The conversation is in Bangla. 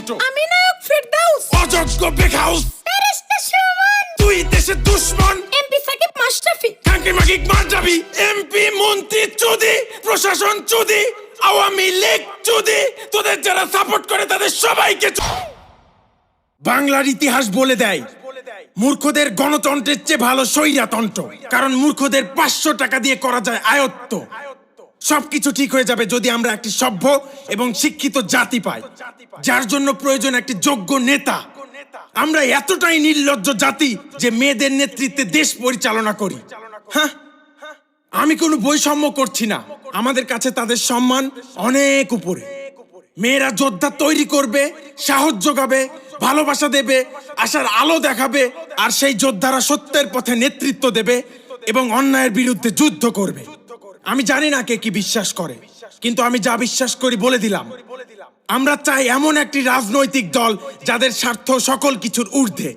তন্ত্র। আমি নায়ক ফেরদাউস। অযোগ্য বেখাউস। ফেরেশতা সুমন। তুই দেশের দুশ্মন। এমপি সাকিব মাশরাফি। কাঙ্কি মাকিক মার যাবি। এমপি মন্ত্রী চুদি, প্রশাসন চুদি, আওয়ামী লীগ চুদি, তোদের যারা সাপোর্ট করে তাদের সবাইকে বাংলার ইতিহাস বলে দেয় মূর্খদের গণতন্ত্রের চেয়ে ভালো স্বৈরতন্ত্র। কারণ মূর্খদের 500 টাকা দিয়ে করা যায় আয়ত্ত। সবকিছু ঠিক হয়ে যাবে যদি আমরা একটি সভ্য এবং শিক্ষিত জাতি পাই, যার জন্য প্রয়োজন একটি যোগ্য নেতা। আমরা এতটাই নির্লজ্জ জাতি যে মেয়েদের নেতৃত্বে দেশ পরিচালনা করি। হ্যাঁ, আমি কোনো বৈষম্য করছি না, আমাদের কাছে তাদের সম্মান অনেক উপরে। মেয়েরা যোদ্ধা তৈরি করবে, সাহস যোগাবে, ভালোবাসা দেবে, আশার আলো দেখাবে, আর সেই যোদ্ধারা সত্যের পথে নেতৃত্ব দেবে এবং অন্যায়ের বিরুদ্ধে যুদ্ধ করবে। আমি জানি না কে কি বিশ্বাস করে, কিন্তু আমি যা বিশ্বাস করি বলে দিলাম। আমরা চাই এমন একটি রাজনৈতিক দল যাদের স্বার্থ সকল কিছুর ঊর্ধ্বে।